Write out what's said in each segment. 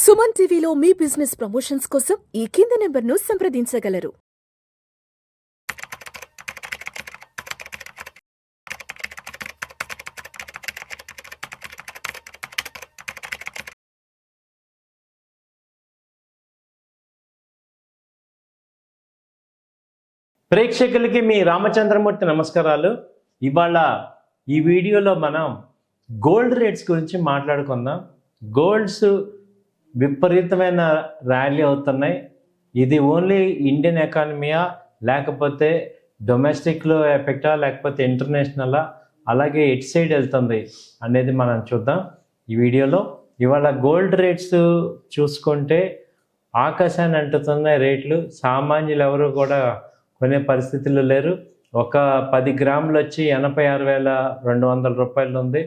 సుమన్ టీవీలో మీ business promotions కోసం ఈ కింది నెంబర్ను సంప్రదించగలరు. ప్రేక్షకులకి మీ రామచంద్రమూర్తి నమస్కారాలు. ఇవాళ ఈ వీడియోలో మనం గోల్డ్ రేట్స్ గురించి మాట్లాడుకుందాం. గోల్డ్స్ విపరీతమైన ర్యాలీ అవుతున్నాయి. ఇది ఓన్లీ ఇండియన్ ఎకానమీయా, లేకపోతే డొమెస్టిక్లో ఎఫెక్టా, లేకపోతే ఇంటర్నేషనలా, అలాగే ఎట్ సైడ్ వెళ్తుంది అనేది మనం చూద్దాం ఈ వీడియోలో. ఇవాళ గోల్డ్ రేట్స్ చూసుకుంటే ఆకాశాన్ని అంటుతున్నాయి రేట్లు. సామాన్యులు ఎవరు కూడా కొనే పరిస్థితుల్లో లేరు. ఒక 10 గ్రాములు వచ్చి 86,200 రూపాయలు ఉంది.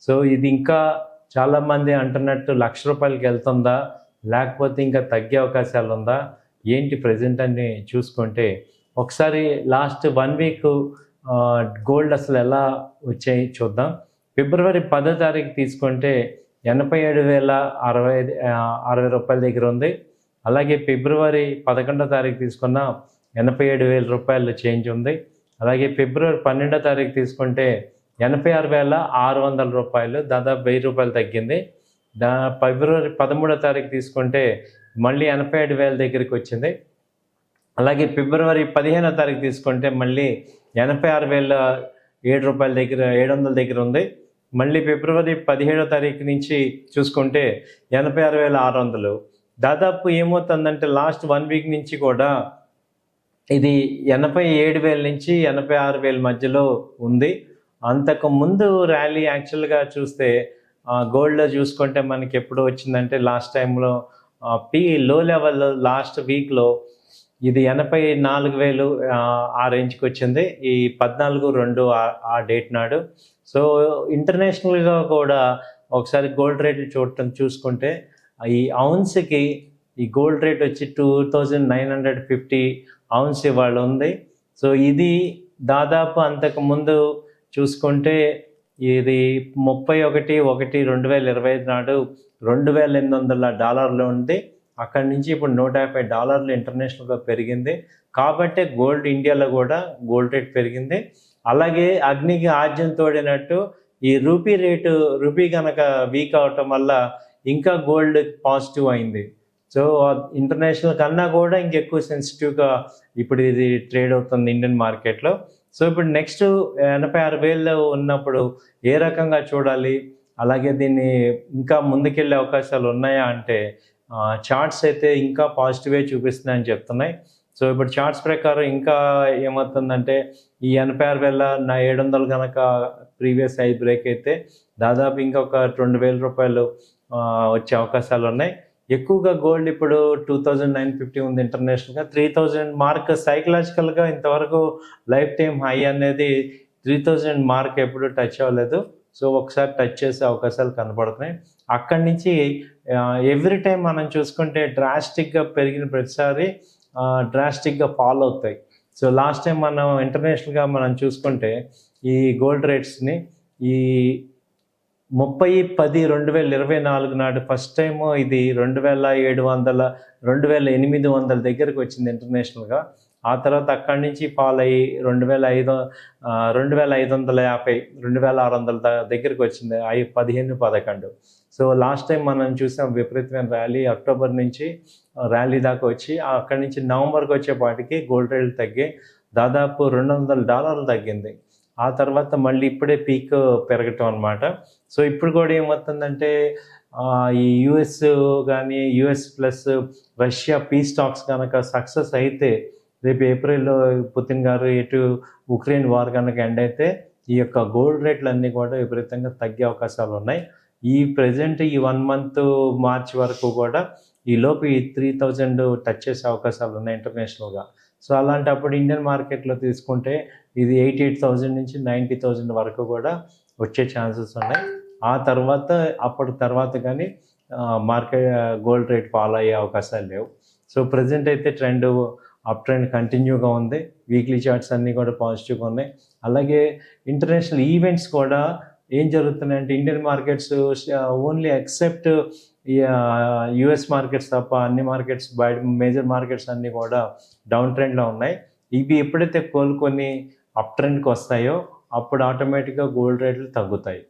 సో ఇది ఇంకా చాలామంది అంటున్నట్టు ₹1,00,000 వెళ్తుందా, లేకపోతే ఇంకా తగ్గే అవకాశాలు ఉందా, ఏంటి ప్రజెంట్ అని చూసుకుంటే ఒకసారి లాస్ట్ 1 వీక్ గోల్డ్ అసలు ఎలా వచ్చాయి చూద్దాం. ఫిబ్రవరి 10వ తారీఖు తీసుకుంటే 87,060 రూపాయల దగ్గర ఉంది. అలాగే ఫిబ్రవరి 11వ తారీఖు తీసుకున్న 87,000 రూపాయలు చేంజ్ ఉంది. అలాగే ఫిబ్రవరి 12వ తారీఖు తీసుకుంటే 86,600 రూపాయలు, దాదాపు 1000 రూపాయలు తగ్గింది. ఫిబ్రవరి 13వ తారీఖు తీసుకుంటే మళ్ళీ 87,000 దగ్గరికి వచ్చింది. అలాగే ఫిబ్రవరి 15వ తారీఖు తీసుకుంటే మళ్ళీ 86,007 రూపాయల దగ్గర 700 దగ్గర ఉంది. మళ్ళీ ఫిబ్రవరి 17వ తారీఖు నుంచి చూసుకుంటే 86,600. దాదాపు ఏమవుతుందంటే లాస్ట్ 1 వీక్ నుంచి కూడా ఇది 87,000 నుంచి 86,000 మధ్యలో ఉంది. అంతకు ముందు ర్యాలీ యాక్చువల్గా చూస్తే గోల్డ్లో చూసుకుంటే మనకి ఎప్పుడు వచ్చిందంటే లాస్ట్ టైంలో లో లెవెల్ లాస్ట్ వీక్లో ఇది 84,000 ఆ రేంజ్కి వచ్చింది. ఈ 14/2 ఆ డేట్ నాడు. సో ఇంటర్నేషనల్గా కూడా ఒకసారి గోల్డ్ రేట్లు చూసుకుంటే ఈ ఔన్స్కి ఈ గోల్డ్ రేట్ వచ్చి 2,950 ఔన్స్ ఇవాళ ఉంది. సో ఇది దాదాపు అంతకుముందు చూసుకుంటే ఇది 31/1/2025 నాడు $2,800 ఉంది. అక్కడి నుంచి ఇప్పుడు $150 ఇంటర్నేషనల్గా పెరిగింది. కాబట్టి గోల్డ్ ఇండియాలో కూడా గోల్డ్ రేట్ పెరిగింది. అలాగే అగ్నికి ఆజ్యం తోడినట్టు ఈ రూపీ కనుక వీక్ అవటం వల్ల ఇంకా గోల్డ్ పాజిటివ్ అయింది. సో ఇంటర్నేషనల్ కన్నా కూడా ఇంకెక్కువ సెన్సిటివ్గా ఇప్పుడు ఇది ట్రేడ్ అవుతుంది ఇండియన్ మార్కెట్లో. సో ఇప్పుడు నెక్స్ట్ 86,000 ఉన్నప్పుడు ఏ రకంగా చూడాలి, అలాగే దీన్ని ఇంకా ముందుకెళ్ళే అవకాశాలు ఉన్నాయా అంటే చార్ట్స్ అయితే ఇంకా పాజిటివే చూపిస్తున్నాయని చెప్తున్నాయి. సో ఇప్పుడు చార్ట్స్ ప్రకారం ఇంకా ఏమవుతుందంటే ఈ 86,700 కనుక ప్రీవియస్ హై బ్రేక్ అయితే దాదాపు ఇంకా ఒక 2,000 రూపాయలు వచ్చే అవకాశాలు ఉన్నాయి. ఎక్కువగా గోల్డ్ ఇప్పుడు 2,950 ఉంది ఇంటర్నేషనల్గా. 3,000 మార్క్ సైకలాజికల్గా ఇంతవరకు లైఫ్ టైం హై అనేది 3,000 మార్క్ ఎప్పుడు టచ్ అవ్వలేదు. సో ఒకసారి టచ్ చేసే అవకాశాలు కనపడుతున్నాయి. అక్కడి నుంచి ఎవ్రీ టైం మనం చూసుకుంటే డ్రాస్టిక్గా పెరిగిన ప్రతిసారి డ్రాస్టిక్గా ఫాలో అవుతాయి. సో లాస్ట్ టైం మనం ఇంటర్నేషనల్గా మనం చూసుకుంటే ఈ గోల్డ్ రేట్స్ని ఈ 30/10/2024 నాడు ఫస్ట్ టైము ఇది 2,700 2,800 దగ్గరికి వచ్చింది ఇంటర్నేషనల్గా. ఆ తర్వాత అక్కడి నుంచి ఫాల్ అయ్యి 2,550 2,600 దగ్గరికి వచ్చింది 15/11. సో లాస్ట్ టైం మనం చూసాం విపరీతమైన ర్యాలీ. అక్టోబర్ నుంచి ర్యాలీ దాకా వచ్చి అక్కడి నుంచి నవంబర్కి వచ్చేపాటికి గోల్డ్ రేట్లు తగ్గి దాదాపు $200 తగ్గింది. ఆ తర్వాత మళ్ళీ ఇప్పుడే పీక్ పెరగటం అనమాట. సో ఇప్పుడు కూడా ఏమవుతుందంటే ఈ యుఎస్ కానీ US plus Russia piece talks కనుక సక్సెస్ అయితే రేపు ఏప్రిల్లో పుతిన్ గారు ఎటు ఉక్రెయిన్ వార్ కనుక ఎండ్ అయితే ఈ యొక్క గోల్డ్ రేట్లు అన్నీ కూడా విపరీతంగా తగ్గే అవకాశాలు ఉన్నాయి. ఈ ప్రజెంట్ ఈ 1 మంత్ మార్చ్ వరకు కూడా ఈ లోపు ఈ 3,000 టచ్ చేసే అవకాశాలు ఉన్నాయి ఇంటర్నేషనల్గా. సో అలాంటప్పుడు ఇండియన్ మార్కెట్లో తీసుకుంటే ఇది 88,000 నుంచి 90,000 వరకు కూడా వచ్చే ఛాన్సెస్ ఉన్నాయి. అప్పటి తర్వాత కానీ గోల్డ్ రేట్ ఫాలో అయ్యే అవకాశాలు లేవు. సో ప్రజెంట్ అయితే అప్ ట్రెండ్ కంటిన్యూగా ఉంది. వీక్లీ చార్ట్స్ అన్నీ కూడా పాజిటివ్గా ఉన్నాయి. అలాగే ఇంటర్నేషనల్ ఈవెంట్స్ కూడా ఏం జరుగుతున్నాయంటే ఇండియన్ మార్కెట్స్ ఓన్లీ ఎక్సెప్ట్ ఈ యుఎస్ మార్కెట్స్ తప్ప అన్ని మార్కెట్స్ బయట మేజర్ మార్కెట్స్ అన్నీ కూడా డౌన్ ట్రెండ్లో ఉన్నాయి. ఇవి ఎప్పుడైతే కోలుకొని అప్ ట్రెండ్కి వస్తాయో అప్పుడు ఆటోమేటిక్గా గోల్డ్ రేట్లు తగ్గుతాయి.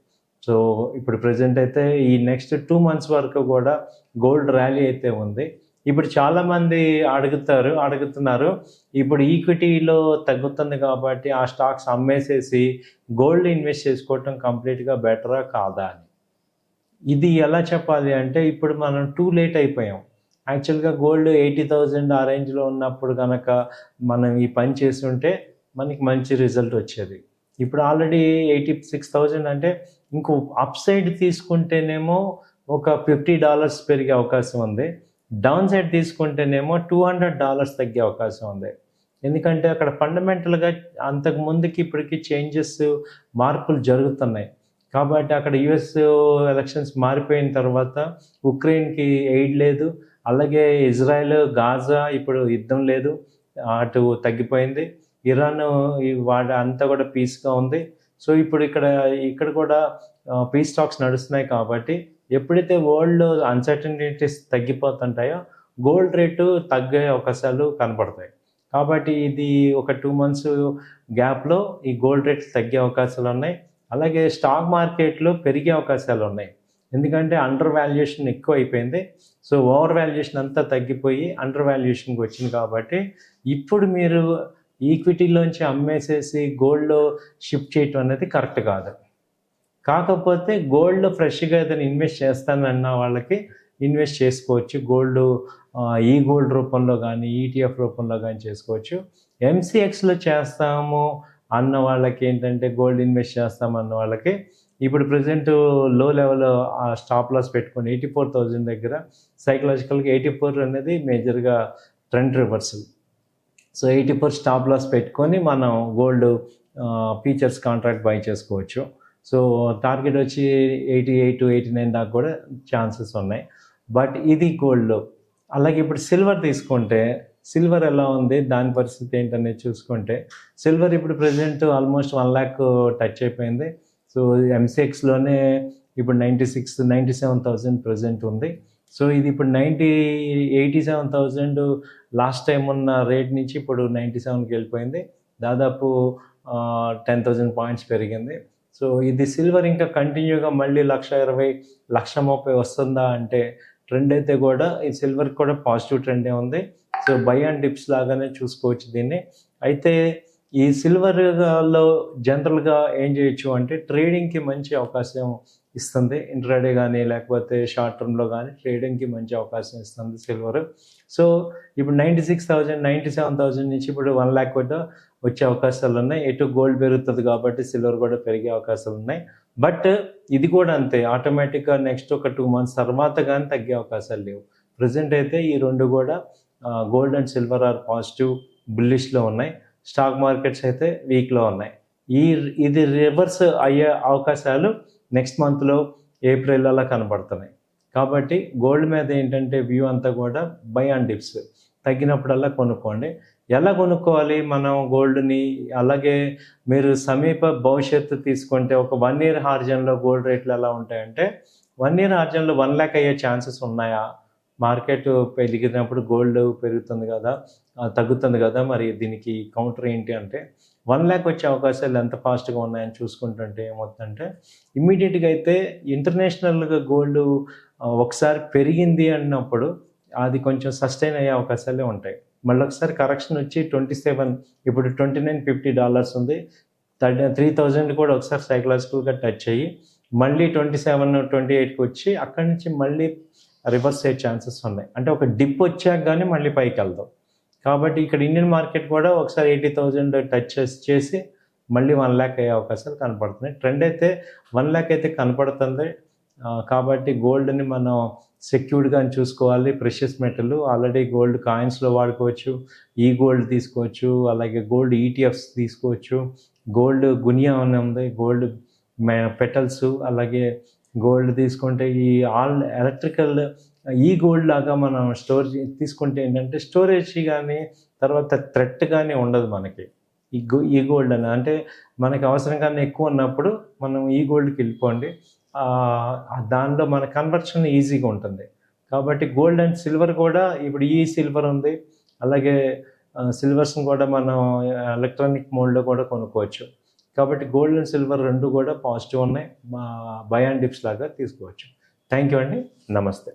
సో ఇప్పుడు ప్రజెంట్ అయితే ఈ నెక్స్ట్ 2 months వరకు కూడా గోల్డ్ ర్యాలీ అయితే ఉంది. ఇప్పుడు చాలామంది అడుగుతున్నారు ఇప్పుడు ఈక్విటీలో తగ్గుతుంది కాబట్టి ఆ స్టాక్స్ అమ్మేసేసి గోల్డ్ ఇన్వెస్ట్ చేసుకోవటం కంప్లీట్గా బెటరా కాదా అని. ఇది ఎలా చెప్పాలి అంటే ఇప్పుడు మనం టూ లేట్ అయిపోయాం. యాక్చువల్గా గోల్డ్ 80,000 ఆ రేంజ్లో ఉన్నప్పుడు కనుక మనం ఈ పని చేస్తుంటే మనకి మంచి రిజల్ట్ వచ్చేది. ఇప్పుడు ఆల్రెడీ 86,000 అంటే ఇంకో అప్ సైడ్ తీసుకుంటేనేమో ఒక $50 పెరిగే అవకాశం ఉంది. డౌన్ సైడ్ తీసుకుంటేనేమో $200 తగ్గే అవకాశం ఉంది. ఎందుకంటే అక్కడ ఫండమెంటల్గా అంతకు ముందుకి ఇప్పటికి మార్పులు జరుగుతున్నాయి. కాబట్టి అక్కడ యుఎస్ ఎలక్షన్స్ మారిపోయిన తర్వాత ఉక్రెయిన్కి ఎయిడ్ లేదు, అలాగే ఇజ్రాయెల్ గాజా ఇప్పుడు యుద్ధం లేదు, అటు తగ్గిపోయింది. ఇరాన్ వాడు అంతా కూడా పీస్గా ఉంది. సో ఇప్పుడు ఇక్కడ కూడా పీస్ టాక్స్ నడుస్తున్నాయి. కాబట్టి ఎప్పుడైతే వరల్డ్లో అన్సర్టనిటీస్ తగ్గిపోతుంటాయో గోల్డ్ రేటు తగ్గే అవకాశాలు కనపడతాయి. కాబట్టి ఇది ఒక 2 months గ్యాప్లో ఈ గోల్డ్ రేట్లు తగ్గే అవకాశాలు ఉన్నాయి. అలాగే స్టాక్ మార్కెట్లో పెరిగే అవకాశాలు ఉన్నాయి. ఎందుకంటే అండర్ వాల్యుయేషన్ ఎక్కువ అయిపోయింది. సో ఓవర్ వాల్యుయేషన్ అంతా తగ్గిపోయి అండర్ వాల్యుయేషన్కి వచ్చింది. కాబట్టి ఇప్పుడు మీరు ఈక్విటీలోంచి అమ్మేసేసి గోల్డ్లో షిఫ్ట్ చేయటం అనేది కరెక్ట్ కాదు. కాకపోతే గోల్డ్లో ఫ్రెష్గా ఏదైనా ఇన్వెస్ట్ చేస్తానన్న వాళ్ళకి ఇన్వెస్ట్ చేసుకోవచ్చు. ఈ గోల్డ్ రూపంలో కానీ ఈటీఎఫ్ రూపంలో కానీ చేసుకోవచ్చు. ఎంసీఎక్స్లో చేస్తాము అన్న వాళ్ళకి ఏంటంటే గోల్డ్ ఇన్వెస్ట్ చేస్తామన్న వాళ్ళకి ఇప్పుడు ప్రజెంట్ లో లెవెల్ స్టాప్ లాస్ పెట్టుకొని 84,000 దగ్గర సైకలాజికల్గా 84 అనేది మేజర్గా trend reversal. So 84 stop loss పెట్టుకొని మనం గోల్డ్ ఫ్యూచర్స్ కాంట్రాక్ట్ బై చేసుకోవచ్చు. సో టార్గెట్ వచ్చి 88, 89 దాకా కూడా ఛాన్సెస్ ఉన్నాయి. బట్ ఇది గోల్డ్లో. అలాగే ఇప్పుడు సిల్వర్ తీసుకుంటే సిల్వర్ ఎలా ఉంది, దాని పరిస్థితి ఏంటనేది చూసుకుంటే సిల్వర్ ఇప్పుడు ప్రజెంట్ ఆల్మోస్ట్ 1 lakh టచ్ అయిపోయింది. సో ఎంసీఎక్స్లోనే ఇప్పుడు 97,000 ప్రజెంట్ ఉంది. సో ఇది ఇప్పుడు 87,000 లాస్ట్ టైం ఉన్న రేట్ నుంచి ఇప్పుడు 97కి వెళ్ళిపోయింది. దాదాపు 10,000 పాయింట్స్ పెరిగింది. సో ఇది సిల్వర్ ఇంకా కంటిన్యూగా మళ్ళీ 1,20,000, 1,30,000 వస్తుందా అంటే ట్రెండ్ అయితే కూడా ఈ సిల్వర్కి కూడా పాజిటివ్ ట్రెండే ఉంది. సో బై అండ్ డిప్స్ లాగానే చూసుకోవచ్చు దీన్ని. అయితే ఈ సిల్వర్లో జనరల్గా ఏం చేయొచ్చు అంటే ట్రేడింగ్కి మంచి అవకాశం ఇస్తుంది. ఇంట్రాడే కానీ లేకపోతే షార్ట్ టర్మ్లో కానీ ట్రేడింగ్కి మంచి అవకాశం ఇస్తుంది సిల్వర్. సో ఇప్పుడు 96,000, 97,000 నుంచి ఇప్పుడు 1 lakh కూడా వచ్చే అవకాశాలు ఉన్నాయి. ఎటు గోల్డ్ పెరుగుతుంది కాబట్టి సిల్వర్ కూడా పెరిగే అవకాశాలు ఉన్నాయి. బట్ ఇది కూడా అంతే, ఆటోమేటిక్గా నెక్స్ట్ ఒక 2 months తర్వాత కానీ తగ్గే అవకాశాలు లేవు. ప్రజెంట్ అయితే ఈ రెండు కూడా gold and silver are positive బుల్లిష్లో ఉన్నాయి. స్టాక్ మార్కెట్స్ అయితే వీక్లో ఉన్నాయి. ఇది రివర్స్ అయ్యే అవకాశాలు నెక్స్ట్ మంత్లో ఏప్రిల్ అలా కనబడుతున్నాయి. కాబట్టి గోల్డ్ మీద ఏంటంటే వ్యూ అంతా కూడా బై అండ్ డిప్స్, తగ్గినప్పుడల్లా కొనుక్కోండి. ఎలా కొనుక్కోవాలి మనం గోల్డ్ని? అలాగే మీరు సమీప భవిష్యత్తు తీసుకుంటే ఒక 1 year హార్జన్లో గోల్డ్ రేట్లు ఎలా ఉంటాయంటే 1 year హార్జన్లో 1 lakh అయ్యే ఛాన్సెస్ ఉన్నాయా? మార్కెట్ పెరిగినప్పుడు గోల్డ్ పెరుగుతుంది కదా, తగ్గుతుంది కదా, మరి దీనికి కౌంటర్ ఏంటి అంటే 1 lakh వచ్చే అవకాశాలు ఎంత ఫాస్ట్గా ఉన్నాయని చూసుకుంటుంటే ఏమవుతుందంటే ఇమ్మీడియట్గా అయితే ఇంటర్నేషనల్గా గోల్డ్ ఒకసారి పెరిగింది అన్నప్పుడు అది కొంచెం సస్టైన్ అయ్యే అవకాశాలే ఉంటాయి. మళ్ళీ ఒకసారి కరెక్షన్ వచ్చి 27, ఇప్పుడు $29.50 ఉంది. 3,000 కూడా ఒకసారి సైకలాజికల్గా టచ్ అయ్యి మళ్ళీ 27, 28కి వచ్చి అక్కడి నుంచి మళ్ళీ రివర్స్ అయ్యే ఛాన్సెస్ ఉన్నాయి. అంటే ఒక డిప్ వచ్చాక కానీ మళ్ళీ పైకి వెళ్దాం. కాబట్టి ఇక్కడ ఇండియన్ మార్కెట్ కూడా ఒకసారి 80,000 టచ్ చేసి మళ్ళీ 1 lakh అయ్యే అవకాశాలు కనపడుతున్నాయి. ట్రెండ్ అయితే 1 lakh అయితే కనపడుతుంది. కాబట్టి గోల్డ్ని మనం సెక్యూర్డ్గా చూసుకోవాలి. ప్రెషియస్ మెటల్ ఆల్రెడీ గోల్డ్ కాయిన్స్లో వాడుకోవచ్చు, ఈ గోల్డ్ తీసుకోవచ్చు, అలాగే గోల్డ్ ఈటీఎఫ్స్ తీసుకోవచ్చు. గోల్డ్ గునియా అని ఉంది, గోల్డ్ పెటల్స్, అలాగే గోల్డ్ తీసుకుంటే ఈ ఎలక్ట్రికల్ ఈ గోల్డ్ లాగా మనం తీసుకుంటే ఏంటంటే స్టోరేజ్ కానీ తర్వాత థ్రెట్ కానీ ఉండదు మనకి. ఈ గోల్డ్ అని అంటే మనకి అవసరం కన్నా ఎక్కువ ఉన్నప్పుడు మనం ఈ గోల్డ్కి వెళ్ళిపోండి. దానిలో మన కన్వర్షన్ ఈజీగా ఉంటుంది. కాబట్టి గోల్డ్ అండ్ సిల్వర్ కూడా ఇప్పుడు ఈ సిల్వర్ ఉంది, అలాగే సిల్వర్స్ని కూడా మనం ఎలక్ట్రానిక్ మోడ్లో కూడా కొనుక్కోవచ్చు. కాబట్టి గోల్డ్ అండ్ సిల్వర్ రెండు కూడా పాజిటివ్ ఉన్నాయి, బై అండ్ డిప్స్ లాగా తీసుకోవచ్చు. థ్యాంక్ యూ అండి, నమస్తే.